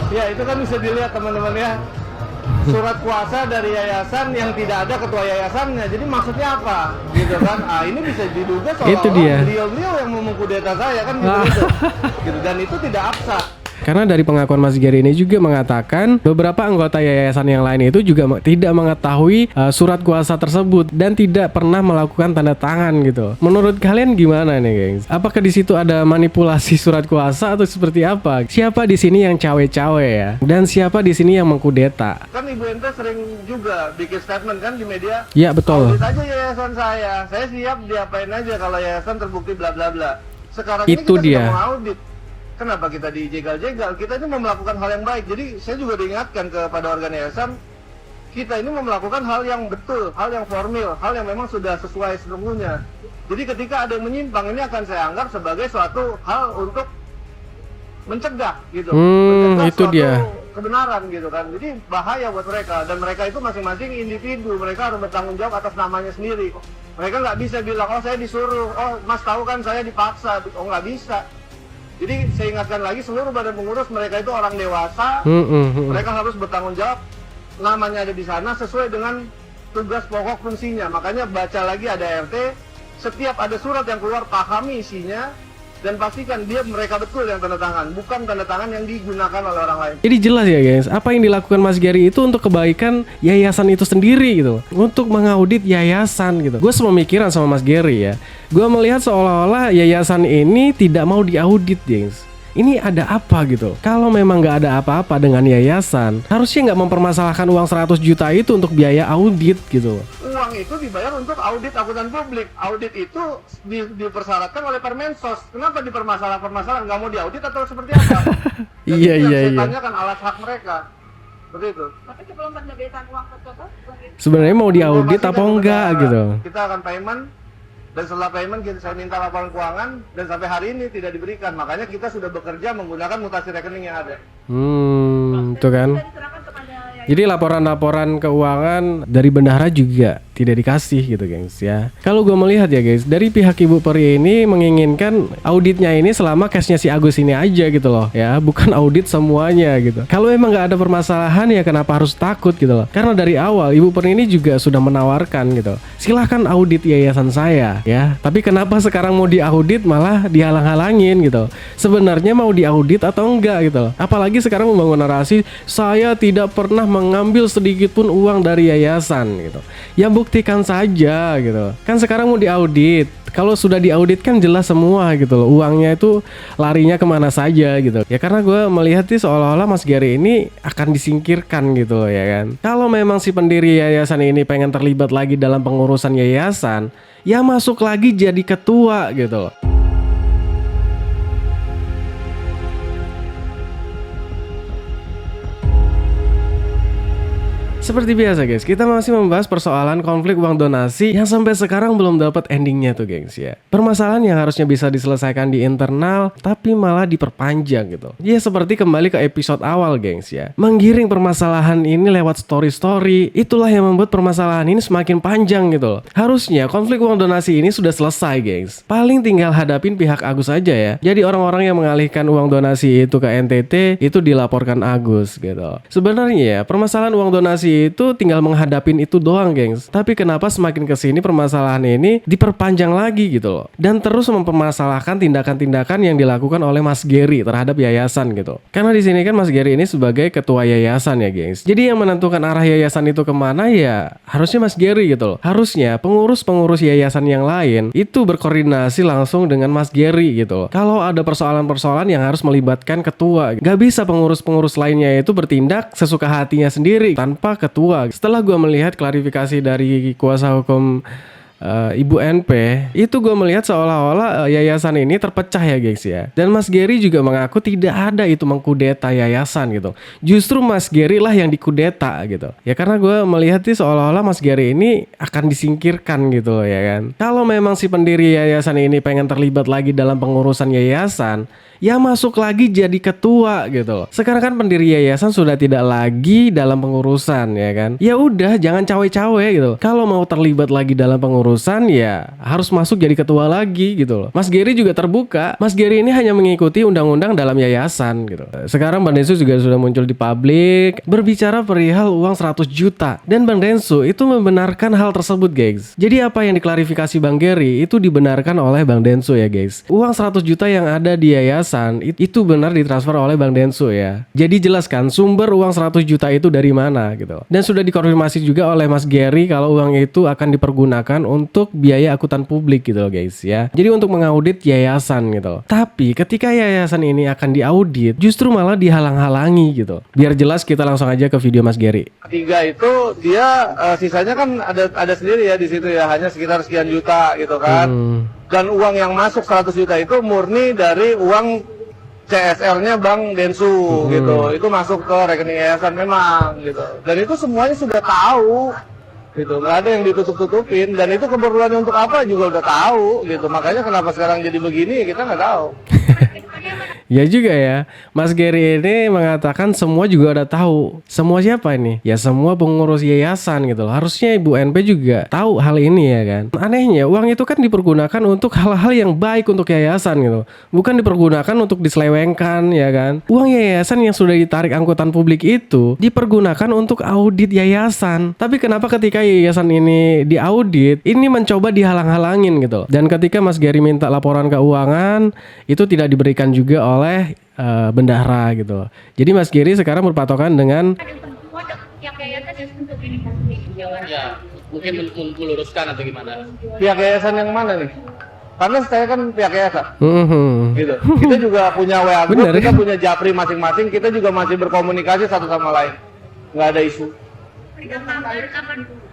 Ya itu kan bisa dilihat teman-teman ya. Surat kuasa dari yayasan yang tidak ada ketua yayasannya. Jadi maksudnya apa? Gitu kan. Ah ini bisa diduga seolah-olah beliau-beliau yang mau mengkudeta saya kan gitu. Gitu. Dan itu tidak absah. Karena dari pengakuan Mas Gary ini juga mengatakan beberapa anggota yayasan yang lain itu juga tidak mengetahui surat kuasa tersebut dan tidak pernah melakukan tanda tangan gitu. Menurut kalian gimana nih, gengs? Apakah di situ ada manipulasi surat kuasa atau seperti apa? Siapa di sini yang cawe-cawe ya? Dan siapa di sini yang mengkudeta? Kan Ibu Ente sering juga bikin statement kan di media. Iya betul. Audit aja yayasan saya siap diapain aja kalau yayasan terbukti bla bla bla. Sekarang Itu ini kita dia. sedang mengaudit. Kenapa kita dijegal-jegal? Kita ini mau melakukan hal yang baik. Jadi saya juga diingatkan kepada organ yayasan, kita ini mau melakukan hal yang betul, hal yang formil, hal yang memang sudah sesuai sesungguhnya. Jadi ketika ada yang menyimpang, ini akan saya anggap sebagai suatu hal untuk mencegah gitu. Mencegah itu suatu dia. kebenaran gitu kan. Jadi bahaya buat mereka. Dan mereka itu masing-masing individu. Mereka harus bertanggung jawab atas namanya sendiri. Mereka nggak bisa bilang, oh saya disuruh, oh mas tahu kan saya dipaksa. Oh nggak bisa. Jadi saya ingatkan lagi seluruh badan pengurus mereka itu orang dewasa, mereka harus bertanggung jawab, namanya ada di sana sesuai dengan tugas pokok fungsinya. Makanya baca lagi ada RT, setiap ada surat yang keluar pahami isinya dan pastikan mereka betul yang tanda tangan, bukan tanda tangan yang digunakan oleh orang lain. Jadi jelas ya guys, apa yang dilakukan Mas Gary itu untuk kebaikan yayasan itu sendiri gitu, untuk mengaudit yayasan gitu. Gue sepemikiran sama Mas Gary ya. Gue melihat seolah-olah yayasan ini tidak mau diaudit, guys. Ini ada apa gitu? Kalau memang nggak ada apa-apa dengan yayasan, harusnya nggak mempermasalahkan uang 100 juta itu untuk biaya audit gitu. Uang itu dibayar untuk audit akuntan publik. Audit itu dipersyaratkan oleh Permensos. Kenapa dipermasalah-permasalah? Nggak mau diaudit atau seperti apa? Iya. Saya tanyakan alas hak mereka. Seperti itu. Tapi sebelum penerbitan uang tersebut, Sebenarnya mau diaudit apa enggak gitu? Kita akan payment. Dan setelah payment saya minta laporan keuangan dan sampai hari ini tidak diberikan. Makanya kita sudah bekerja menggunakan mutasi rekening yang ada. Itu kan. diserahkan kepada Jadi laporan-laporan keuangan dari bendahara juga tidak dikasih gitu gengs ya. Kalau gue melihat ya guys, dari pihak Ibu Peri ini menginginkan auditnya ini selama cashnya si Agus ini aja gitu loh ya, bukan audit semuanya gitu. Kalau emang nggak ada permasalahan ya kenapa harus takut gitu loh. Karena dari awal Ibu Peri ini juga sudah menawarkan gitu, silahkan audit yayasan saya ya. Tapi kenapa sekarang mau diaudit malah dihalang-halangin gitu. Sebenarnya mau diaudit atau enggak gitu loh. Apalagi sekarang membangun narasi saya tidak pernah mengambil sedikit pun uang dari yayasan gitu. Ya buktikan saja gitu. Kan sekarang mau diaudit. Kalau sudah diaudit kan jelas semua gitu loh. Uangnya itu larinya kemana saja gitu. Ya karena gue melihat sih seolah-olah Mas Gary ini akan disingkirkan gitu loh ya kan. Kalau memang si pendiri yayasan ini pengen terlibat lagi dalam pengurusan yayasan, ya masuk lagi jadi ketua gitu loh. Seperti biasa guys, kita masih membahas persoalan konflik uang donasi yang sampai sekarang belum dapat endingnya tuh gengs ya. Permasalahan yang harusnya bisa diselesaikan di internal tapi malah diperpanjang gitu. Ya seperti kembali ke episode awal gengs ya. Menggiring permasalahan ini lewat story-story, itulah yang membuat permasalahan ini semakin panjang gitu loh. Harusnya konflik uang donasi ini sudah selesai gengs. Paling tinggal hadapin pihak Agus aja ya. Jadi orang-orang yang mengalihkan uang donasi itu ke NTT itu dilaporkan Agus gitu. Sebenarnya ya permasalahan uang donasi itu tinggal menghadapin itu doang gengs. Tapi kenapa semakin kesini permasalahan ini diperpanjang lagi gitu loh. Dan terus mempermasalahkan tindakan-tindakan yang dilakukan oleh Mas Gary terhadap yayasan gitu. Karena di sini kan Mas Gary ini sebagai ketua yayasan ya gengs. Jadi yang menentukan arah yayasan itu kemana ya harusnya Mas Gary gitu loh. Harusnya pengurus-pengurus yayasan yang lain itu berkoordinasi langsung dengan Mas Gary gitu loh. Kalau ada persoalan-persoalan yang harus melibatkan ketua, gak bisa pengurus-pengurus lainnya itu bertindak sesuka hatinya sendiri tanpa ketua. Setelah gue melihat klarifikasi dari kuasa hukum Ibu NP, itu gue melihat seolah-olah yayasan ini terpecah ya guys ya. Dan Mas Gary juga mengaku tidak ada itu mengkudeta yayasan gitu. Justru Mas Gary lah yang dikudeta gitu. Ya karena gue melihat sih seolah-olah Mas Gary ini akan disingkirkan gitu loh ya kan. Kalau memang si pendiri yayasan ini pengen terlibat lagi dalam pengurusan yayasan, ya masuk lagi jadi ketua gitu loh. Sekarang kan pendiri yayasan sudah tidak lagi dalam pengurusan ya kan. Ya udah jangan cawe-cawe gitu. Kalau mau terlibat lagi dalam pengurusan ya harus masuk jadi ketua lagi gitu loh. Mas Gary juga terbuka. Mas Gary ini hanya mengikuti undang-undang dalam yayasan gitu. Sekarang Bang Densu juga sudah muncul di publik berbicara perihal uang 100 juta. Dan Bang Densu itu membenarkan hal tersebut guys. Jadi apa yang diklarifikasi Bang Gary itu dibenarkan oleh Bang Densu ya guys. Uang 100 juta yang ada di yayasan itu benar ditransfer oleh Bang Densu ya. Jadi jelaskan sumber uang 100 juta itu dari mana gitu. Dan sudah dikonfirmasi juga oleh Mas Gary kalau uang itu akan dipergunakan untuk biaya akuntan publik gitu loh guys ya. Jadi untuk mengaudit yayasan gitu loh. Tapi ketika yayasan ini akan diaudit justru malah dihalang-halangi gitu. Biar jelas kita langsung aja ke video Mas Gary. Tiga itu dia sisanya kan ada sendiri ya di situ ya, hanya sekitar sekian juta gitu kan. Dan uang yang masuk 100 juta itu murni dari uang CSR-nya Bang Densu gitu. Itu masuk ke rekening yayasan memang gitu. Dan itu semuanya sudah tahu gitu. Nggak ada yang ditutup-tutupin, dan itu keperluannya untuk apa juga udah tahu gitu. Makanya kenapa sekarang jadi begini kita nggak tahu. Ya juga ya, Mas Gary ini mengatakan semua juga udah tahu. Semua siapa ini? Ya semua pengurus yayasan gitu loh. Harusnya Ibu NP juga tahu hal ini ya kan. Anehnya uang itu kan dipergunakan untuk hal-hal yang baik untuk yayasan gitu. Bukan dipergunakan untuk diselewengkan ya kan. Uang yayasan yang sudah ditarik angkutan publik itu dipergunakan untuk audit yayasan. Tapi kenapa ketika yayasan ini diaudit, ini mencoba dihalang-halangin gitu loh. Dan ketika Mas Gary minta laporan keuangan, itu tidak diberikan juga oleh bendahara gitu loh. Jadi Mas Gary sekarang berpatokan dengan yang yayasan yang untuk ini. Ya, mungkin meluruskan atau gimana? Pihak yayasan yang mana nih? Karena saya kan pihak yayasan. Gitu. Kita juga punya WA group, Bener, kita ya? punya Japri masing-masing, kita juga masih berkomunikasi satu sama lain. Nggak ada isu.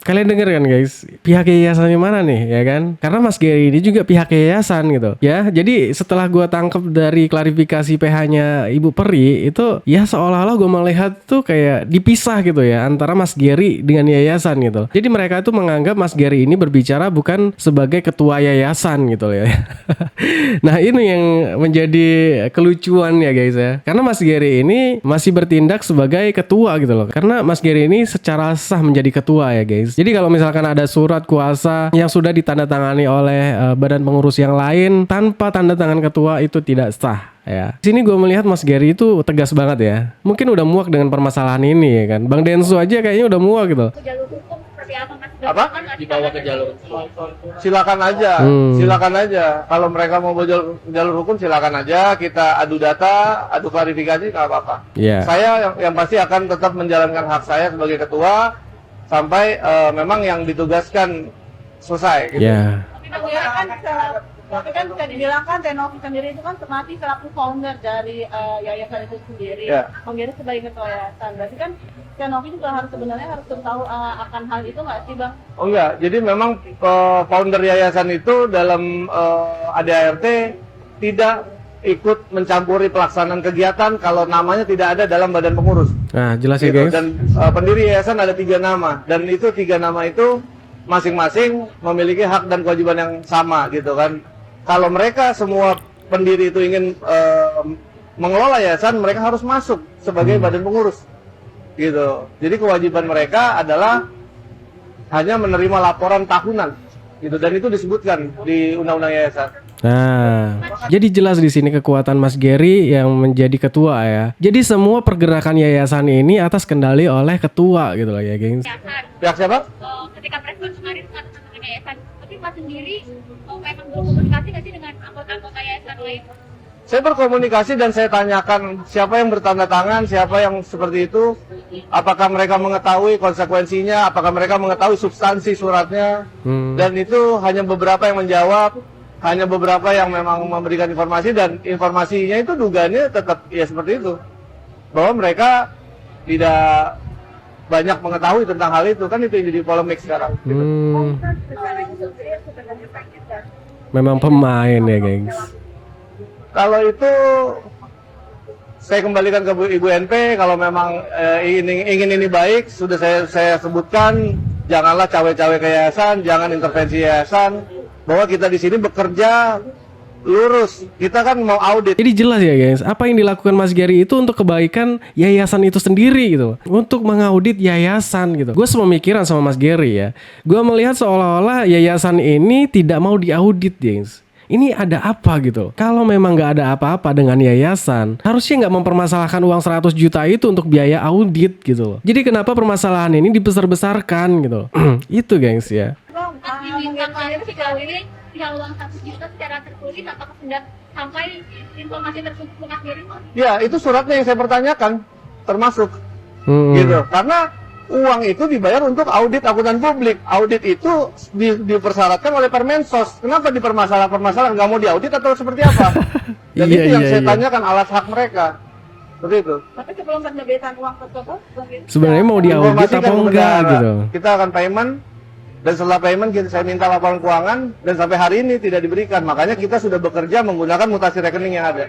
Kalian denger kan guys, pihak yayasannya mana nih ya kan? Karena Mas Gary ini juga pihak yayasan gitu ya. Jadi setelah gua tangkep dari klarifikasi PH-nya Ibu Peri itu ya seolah-olah gua melihat tuh kayak dipisah gitu ya antara Mas Gary dengan yayasan gitu. Jadi mereka tuh menganggap Mas Gary ini berbicara bukan sebagai ketua yayasan gitu ya. Nah ini yang menjadi kelucuan ya guys ya. Karena Mas Gary ini masih bertindak sebagai ketua gitu loh. Karena Mas Gary ini secara sah menjadi ketua ya guys. Jadi kalau misalkan ada surat kuasa yang sudah ditandatangani oleh badan pengurus yang lain tanpa tanda tangan ketua itu tidak sah ya. Di sini gue melihat Mas Gary itu tegas banget ya. Mungkin udah muak dengan permasalahan ini ya kan. Bang Densu aja kayaknya udah muak gitu. Jalur hukum seperti apa Mas? Apa? Dibawa ke jalur. Silakan aja, silakan aja. Kalau mereka mau jalur hukum silakan aja. Kita adu data, adu klarifikasi nggak apa-apa. Iya. Saya yang pasti akan tetap menjalankan hak saya sebagai ketua sampai memang yang ditugaskan selesai. Gitu. Ya. Tapi kan bisa dibilang kan Tenovi sendiri itu kan mati selaku founder dari yayasan itu sendiri. Ya. Bang Gary sebagai ketua yayasan. Berarti kan Tenovi juga harus tahu akan hal itu nggak sih Bang? Oh enggak, jadi memang founder yayasan itu dalam ADART tidak ikut mencampuri pelaksanaan kegiatan kalau namanya tidak ada dalam badan pengurus. Nah jelas ya Gitu. guys. Dan pendiri yayasan ada 3 nama, dan itu 3 nama itu masing-masing memiliki hak dan kewajiban yang sama gitu kan. Kalau mereka semua pendiri itu ingin mengelola yayasan, mereka harus masuk sebagai badan pengurus gitu. Jadi kewajiban mereka adalah hanya menerima laporan tahunan gitu, dan itu disebutkan di undang-undang yayasan. Nah, jadi jelas di sini kekuatan Mas Gary yang menjadi ketua ya. Jadi semua pergerakan yayasan ini atas kendali oleh ketua gitu loh ya, gengs. Pihak siapa? Ketika preskon kemarin dengan yayasan, tapi Mas sendiri memang berkomunikasi nggak sih dengan anggota-anggota yayasan lain? Saya berkomunikasi dan saya tanyakan siapa yang bertanda tangan, siapa yang seperti itu, apakah mereka mengetahui konsekuensinya, apakah mereka mengetahui substansi suratnya, dan itu hanya beberapa yang menjawab, hanya beberapa yang memang memberikan informasi, dan informasinya itu dugaannya tetap ya seperti itu, bahwa mereka tidak banyak mengetahui tentang hal itu, kan itu yang jadi polemik sekarang. Memang pemain ya, gengs. Kalau itu saya kembalikan ke Ibu NP. Kalau memang ingin ini baik, sudah saya sebutkan, janganlah cawe-cawe ke yayasan, jangan intervensi yayasan, bahwa kita di sini bekerja lurus. Kita kan mau audit. Jadi jelas ya guys, apa yang dilakukan Mas Gary itu untuk kebaikan yayasan itu sendiri gitu, untuk mengaudit yayasan gitu. Gue sepemikiran sama Mas Gary ya. Gue melihat seolah-olah yayasan ini tidak mau diaudit guys. Ini ada apa gitu? Kalau memang nggak ada apa-apa dengan yayasan, harusnya nggak mempermasalahkan uang 100 juta itu untuk biaya audit gitu loh. Jadi kenapa permasalahan ini dibesar-besarkan gitu? Itu guys ya. Bang, diminta kalian sejauh ini yang uang 1 juta secara tertulis apakah sudah sampai informasi tersebut ke Mas Gary? Ya, itu suratnya yang saya pertanyakan, termasuk gitu. Karena uang itu dibayar untuk audit akuntan publik. Audit itu dipersyaratkan oleh Permensos. Kenapa dipermasalah-permasalahan? Nggak mau diaudit atau seperti apa? Dan Iya, itu yang iya, saya iya. tanyakan, alas hak mereka. Seperti itu. tapi sebelum penerbitan uang tersebut, Sebenarnya mau diaudit Informasikan apa ke enggak bendahara. gitu? Kita akan payment. Dan setelah payment saya minta laporan keuangan dan sampai hari ini tidak diberikan. Makanya kita sudah bekerja menggunakan mutasi rekening yang ada.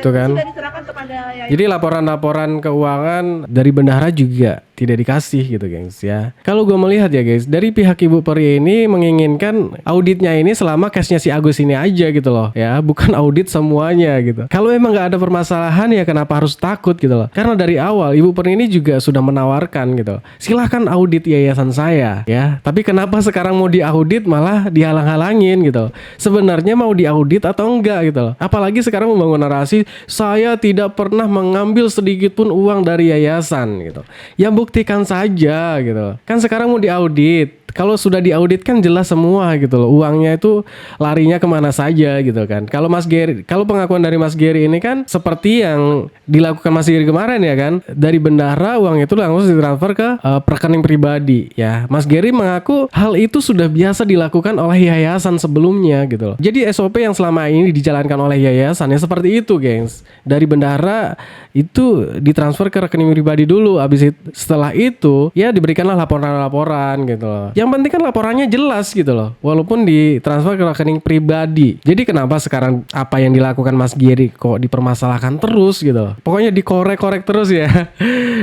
Itu kan. sudah diserahkan kepada yayasan. Jadi laporan-laporan keuangan dari bendahara juga tidak dikasih gitu guys ya. Kalau gue melihat ya guys, dari pihak Ibu Peri ini menginginkan auditnya ini selama case-nya si Agus ini aja gitu loh ya, bukan audit semuanya gitu. Kalau emang nggak ada permasalahan ya kenapa harus takut gitu loh. Karena dari awal Ibu Peri ini juga sudah menawarkan gitu, silahkan audit yayasan saya ya. Tapi kenapa sekarang mau diaudit malah dihalang-halangin gitu. Sebenarnya mau diaudit atau enggak gitu loh. Apalagi sekarang membangun narasi saya tidak pernah mengambil sedikit pun uang dari yayasan gitu. Ya buktikan saja gitu. Kan sekarang mau diaudit. Kalau sudah diaudit kan jelas semua gitu loh. Uangnya itu larinya kemana saja gitu kan. Kalau Mas Gary, kalau pengakuan dari Mas Gary ini kan seperti yang dilakukan Mas Gary kemarin ya kan. Dari bendahara uang itu langsung ditransfer ke rekening pribadi ya. Mas Gary mengaku hal itu sudah biasa dilakukan oleh yayasan sebelumnya gitu loh. Jadi SOP yang selama ini dijalankan oleh yayasan ya seperti itu gengs. Dari bendahara itu ditransfer ke rekening pribadi dulu. Setelah itu ya diberikanlah laporan-laporan gitu loh. Yang penting kan laporannya jelas gitu loh, walaupun ditransfer ke rekening pribadi. Jadi kenapa sekarang apa yang dilakukan Mas Gary kok dipermasalahkan terus gitu loh. Pokoknya dikorek-korek terus ya.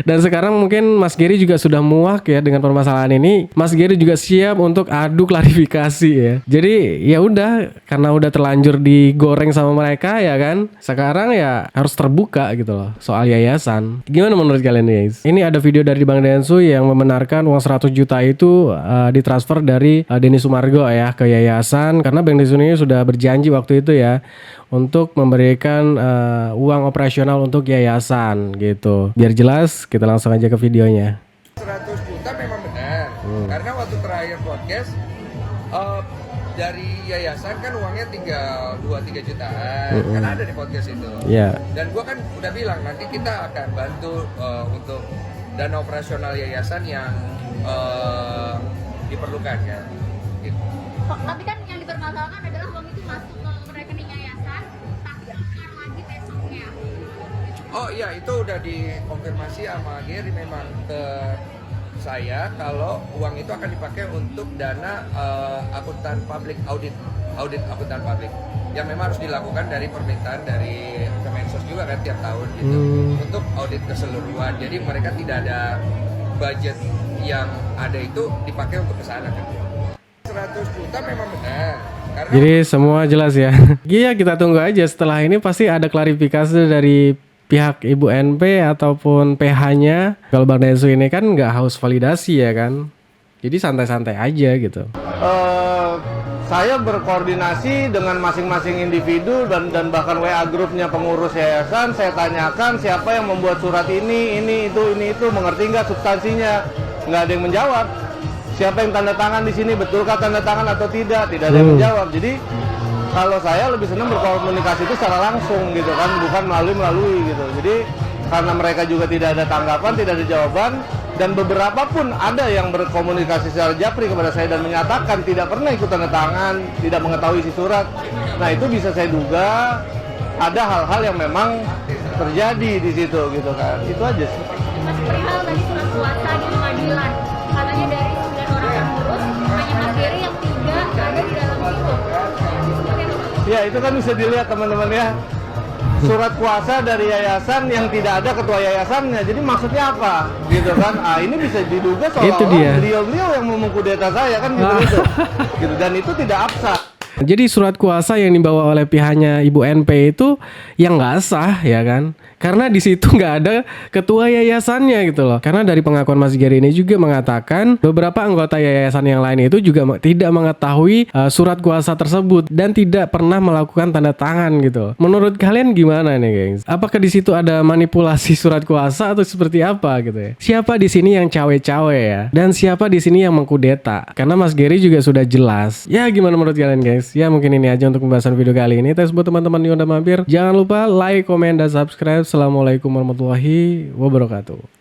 Dan sekarang mungkin Mas Gary juga sudah muak ya dengan permasalahan ini. Mas Gary juga siap untuk adu klarifikasi ya. Jadi ya udah, karena udah terlanjur digoreng sama mereka ya kan. Sekarang ya harus terbuka gitu loh soal yayasan. Gimana menurut kalian guys? Ini ada video dari Bang Densu yang membenarkan uang 100 juta itu ditransfer dari Denny Sumargo ya ke yayasan, karena Bang Densu ini sudah berjanji waktu itu ya untuk memberikan uang operasional untuk yayasan gitu. Biar jelas kita langsung aja ke videonya. 100 juta memang benar. Karena waktu terakhir podcast dari yayasan kan uangnya tinggal 2-3 jutaan. Kan ada di podcast itu. Iya. Dan gua kan udah bilang nanti kita akan bantu untuk dana operasional yayasan yang diperlukan ya. Gitu. Tapi kan yang dipermasalahkan adalah uang itu masuk ke rekening yayasan tapi keluar lagi besoknya. Oh iya, itu udah dikonfirmasi sama Gary memang ke saya kalau uang itu akan dipakai untuk dana akuntan publik, audit akuntan publik yang memang harus dilakukan dari permintaan dari Kemensos juga kan tiap tahun gitu untuk audit keseluruhan. Jadi mereka tidak ada budget yang ada itu dipakai untuk kesana kan. 100 juta memang benar. Karena Jadi semua jelas ya. Iya, kita tunggu aja, setelah ini pasti ada klarifikasi dari pihak Ibu NP ataupun PH-nya. Kalau Bang Densu ini kan nggak haus validasi ya kan. Jadi santai-santai aja gitu. Saya berkoordinasi dengan masing-masing individu dan bahkan WA grupnya pengurus yayasan. Saya tanyakan siapa yang membuat surat ini itu, mengerti nggak substansinya? Nggak ada yang menjawab. Siapa yang tanda tangan di sini, betulkah tanda tangan atau tidak? Tidak ada yang menjawab. Jadi kalau saya lebih senang berkomunikasi itu secara langsung gitu kan, bukan melalui gitu. Jadi karena mereka juga tidak ada tanggapan, tidak ada jawaban, dan beberapa pun ada yang berkomunikasi secara japri kepada saya dan menyatakan tidak pernah ikut tanda tangan, tidak mengetahui isi surat. Nah itu bisa saya duga ada hal-hal yang memang terjadi di situ gitu kan. Itu aja sih. Mas perihal tadi surat kuasa di pengadilan, katanya dari 9 orang pengurus hanya Mas Gary yang 3 ada di dalam situ. Ya itu kan bisa dilihat teman-teman ya. Surat kuasa dari yayasan yang tidak ada ketua yayasannya. Jadi maksudnya apa? Gitu kan. Ini bisa diduga Itu dia. seolah-olah beliau-beliau yang mau mengkudeta saya kan gitu. Gitu. Dan itu tidak absah. Jadi surat kuasa yang dibawa oleh pihaknya Ibu NP itu yang nggak sah ya kan? Karena di situ nggak ada ketua yayasannya gitu loh. Karena dari pengakuan Mas Gary ini juga mengatakan beberapa anggota yayasan yang lain itu juga tidak mengetahui surat kuasa tersebut dan tidak pernah melakukan tanda tangan gitu. Menurut kalian gimana nih, gengs? Apakah di situ ada manipulasi surat kuasa atau seperti apa gitu ya? Siapa di sini yang cawe-cawe ya? Dan siapa di sini yang mengkudeta? Karena Mas Gary juga sudah jelas. Ya gimana menurut kalian, guys? Ya mungkin ini aja untuk pembahasan video kali ini. Terus buat teman-teman yang udah mampir, jangan lupa like, komen, dan subscribe. Assalamualaikum warahmatullahi wabarakatuh.